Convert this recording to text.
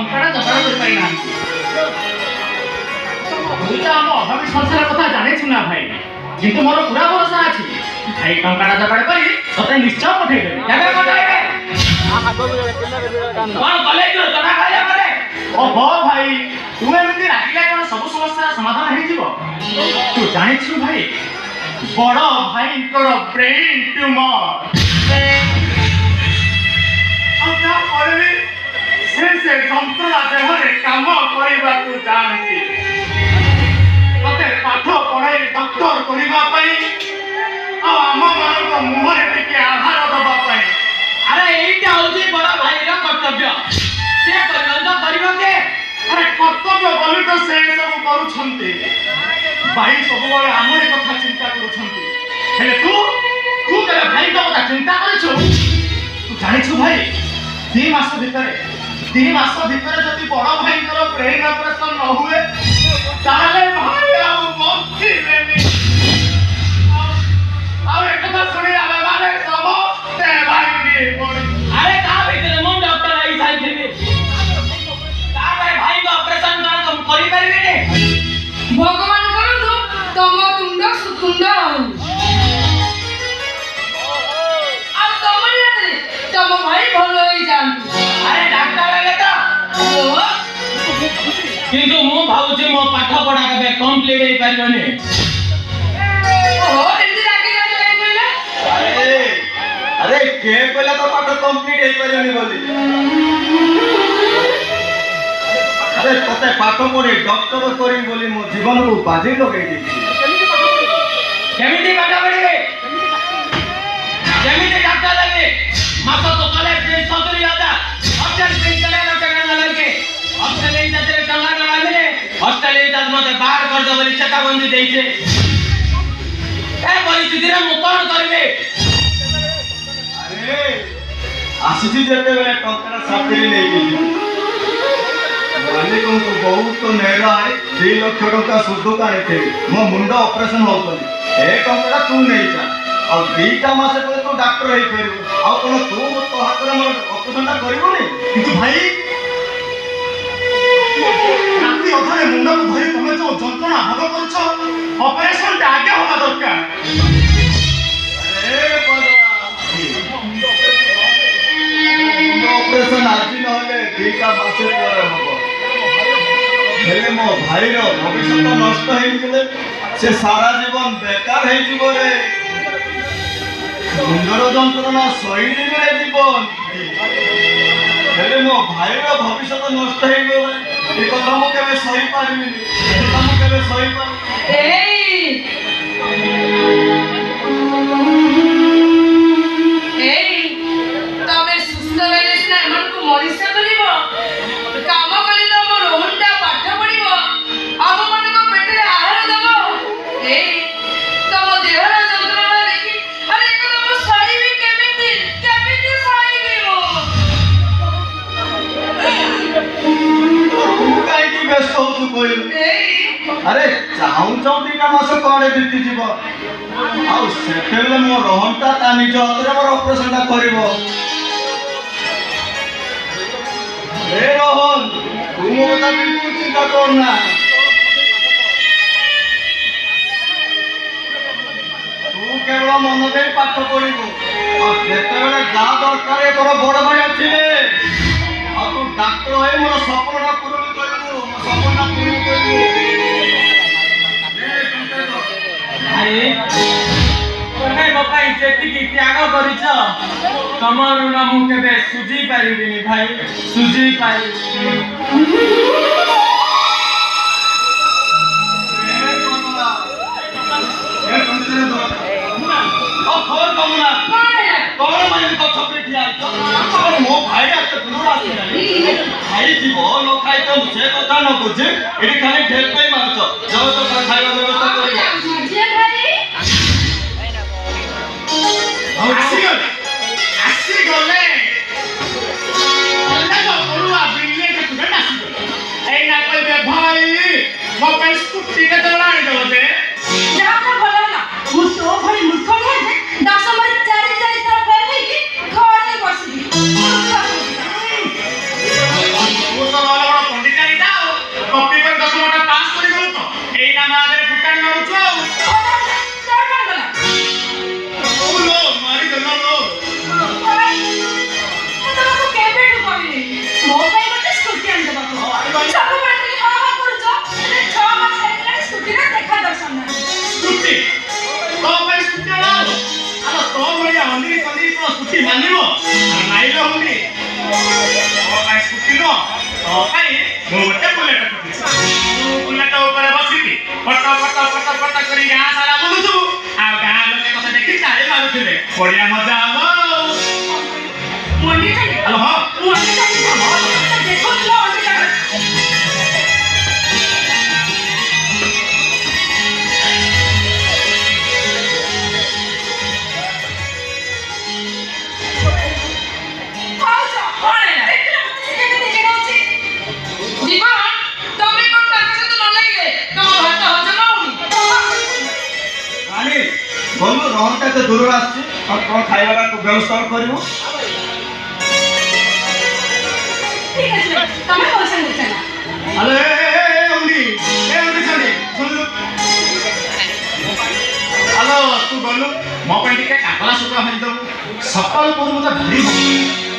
ଟଙ୍କାଟା ଯୋଗାଡ଼ କରିପାରିନାହାନ୍ତି। ତୁ ତ ଆମ ଅଭାବୀ ସଂସାର କଥା ଜାଣିଛୁ ନା ଭାଇ, କିନ୍ତୁ ମୋର ପୁରା ଭରସା ଅଛି ଭାଇ ଟଙ୍କାଟା ଯୋଗାଡ଼ କରି ତତେ ନିଶ୍ଚୟ ପଠେଇଦେବି। କେବେ ପଠେଇବେ? କଣ କଲେଜରୁ ଚଣା ଖାଇଲା ପରେ? ଓହୋ ଭାଇ, ତୁ ଏମିତି ରାଗିଲେ କଣ ସବୁ ସମସ୍ୟାର ସମାଧାନ ହେଇଯିବ? ତୁ ଜାଣିଛୁ ଭାଇ, ବଡ଼ ଭାଇଙ୍କର ବ୍ରେନ୍ ଟ୍ୟୁମର। ଆଉ ତାପରେ ବି ସେ ଯନ୍ତ୍ରଣା ଦେହରେ କାମ କରିବାକୁ ଯାଆନ୍ତି। ମତେ ପାଠ ପଢ଼ାଇ ଡକ୍ଟର କରିବା ପାଇଁ ଆଉ ଆମମାନଙ୍କ ମୁହଁରେ ଟିକେ ଆହାର ଦେବା ପାଇଁ। ଆରେ ଏଇଟା ହଉଛି ବଡ ଭାଇର କର୍ତ୍ତବ୍ୟ। ସେ କରିବ କରିବ କେ? ଆରେ କର୍ତ୍ତବ୍ୟ ବୋଲି ତ ସେ ସବୁ କରୁଛନ୍ତି। ଭାଇ ସବୁବେଳେ ଆମରି କଥା ଚିନ୍ତା କରୁଛନ୍ତି। ହେଲେ ତୁ କେବେ ଭାଇଙ୍କ କଥା ଚିନ୍ତା କରିଛୁ? ତୁ ଜାଣିଛୁ ଭାଇ, 2 ମାସ ଭିତରେ ଯଦି ବଡ ଭାଇଙ୍କର ବ୍ରେନ୍ ଅପରେସନ ନ ହୁଏ ତାହେଲେ ଭାଇ ଆଉ ବଞ୍ଚିବେନି। ଆଉ ଏକଥା ଶୁଣି ଆମେ ମାନେ ସମସ୍ତେ ଭାଙ୍ଗି ପଡୁ। ଆରେ ତା ଭିତରେ ମୁଁ ଡକ୍ଟର ହେଇସାରିଥିଲି, ତାପରେ ଭାଇଙ୍କ ଅପରେସନ କଣ କରିପାରିବିନି? ଭଗବାନ କରନ୍ତୁ ତମ ତୁଣ୍ଡ ସୁତୁଣ୍ଡ ହଉ। ଆଉ ତମରି ହାତରେ ତମ ଭାଇ ଭଲ ହେଇଯାଆନ୍ତୁ। ଆରେ ଡାକ୍ତର ହେଲେ ତ, କିନ୍ତୁ ମୁଁ ଭାବୁଛି ମୋ ପାଠ ପଢା କେବେ କମ୍ପ୍ଲିଟ ହେଇପାରିବନି। अरे के कहला तो पाठ कंप्लीट हे परियोनी बोली। अरे तते पाठ पढ़ी डॉक्टर करी बोली मो जीवन को बाजी लगे दी। केमिति पाठ पढ़िबे? केमिति डॉक्टर लगे? मास तो कॉलेज फीस 70,000, हॉस्टल फीस 1,00,000 न लगे। हॉस्टल इन जते टंगा न आइले, हॉस्टल इन जत मते बाहर कर दो बोली चेता बंदी देइछे। ए परिस्थिति रे मु कोन करबे? आसीची जते बेले टंका साथरी नै गेली मालिक को बहुत नेरा है 2 लाख टंका सुध काढे थे मो मुंडा ऑपरेशन होतली ए टंका तू नै जा और 2टा मास पर तू डॉक्टर हे करियो आ कोन तू तो हाथ रे मोर ऑपरेशन ता करिवो नै କିନ୍ତୁ ଭାଇ ରାତି ଅଧରେ ମୁଣ୍ଡକୁ ଧରି ତମେ ଯୋଉ ଯନ୍ତ୍ରଣା ଭୋଗ କରୁଛ, ଅପରେସନଟା ଆଗେ ହେବା ଦରକାର। अरे पदवा ऑपरेशन आज न होले 2टा मास पर होबो हेले मो भाई रो भविष्य नष्ट हे गेले से सारा जीवन बेकार हे जीवो रे मुंडर যন্ত্রণা सही रे जीवन हेले मो भाई रो भविष्य नष्ट हे गेले ए कथा मो केबे सही पारिबिनी तमे सुस्थ रहले सिना एमनको मरीसा करिवो काम करी तम रोहनटा पाठ पढिवो आम मानको पेटरे आहार दबो। तम देहर যন্ত্রণা देखि अरे एकदम सहीबी केमिति सहीबी तू काई की व्यस्त हो तू कोई अरे चाहूं 2टा मास कोड़े बीती जीव आउ सेतेबेले मो रोहनटा ता निज हातरे मोर ऑपरेशन ता करिवो ए रोहन तू मो कथा बिल्कुल चिंता करना तू केवल मन दे पाठ पढ़िबो और सेतेबेले जा दरकार तोर बड़ भाई अछि रे आ तू डॉक्टर होय मोर सपना पूर्ण करिबो सपना पूर्ण करिबो भाई तमे बापा जेतिकी त्याग करिछ तमर ऋण मु केबे सुझी पारिबिनी भाई, सुझी पारिबिनी। मो भाई आते दूर आसी भाई जीव न खाई तो से कथा न बुझे एडी खाली ढेर पे मारछ जाओ तो खाଇବା व्यवस्था करियो आसी गले अल्लाह का बड़ुआ बिल्ले के तुरे नासी गले ए ना कहबे भाई मो पे स्कूटी के चलाई दो दे जा ना भला ना मु तो भरी मूर्ख नहीं है 10 मारी 4 तरफ फैले की घरे बसबी वो तो ଛୁଟି ମାନିବ ନାଇଁ ରହୁନି ମୋ ପାଇଁ ଛୁଟି ନୁହଁ ତୋ ପାଇଁ ମୁଁ ଗୋଟେ ବୁଲେଟ ଖୋଜିଛି ତୁ ବୁଲେଟ ଉପରେ ବସିକି ଫଟ ଫଟ ଫଟ ଫଟ କରି ଗାଁ ସାରା ବୁଲୁଥିବୁ ଆଉ ଗାଁ ଲୋକେ ତତେ ଦେଖି ଚାଳି ମାରୁଥିବେ ବଢିଆ ମଜା ହବ ଆଲୋ ହଁ ଗଲୁ ରହନ୍ତା ଏତେ ଦୂରରୁ ଆସିଛି ଆଉ କ'ଣ ଖାଇବାଟା ବ୍ୟବସ୍ଥା କରିବୁ ଆଲୋ ଅଣ୍ଡି ଛାଡ଼ି ଶୁଣିଲୁ ଆଲୋ ତୁ ଗଲୁ ମୋ ପାଇଁ ଟିକେ କାକରା ଶୁଖୁଆ ଭାଜି ଦବୁ ସକାଳୁ ପହରୁ ମତେ ଭାରି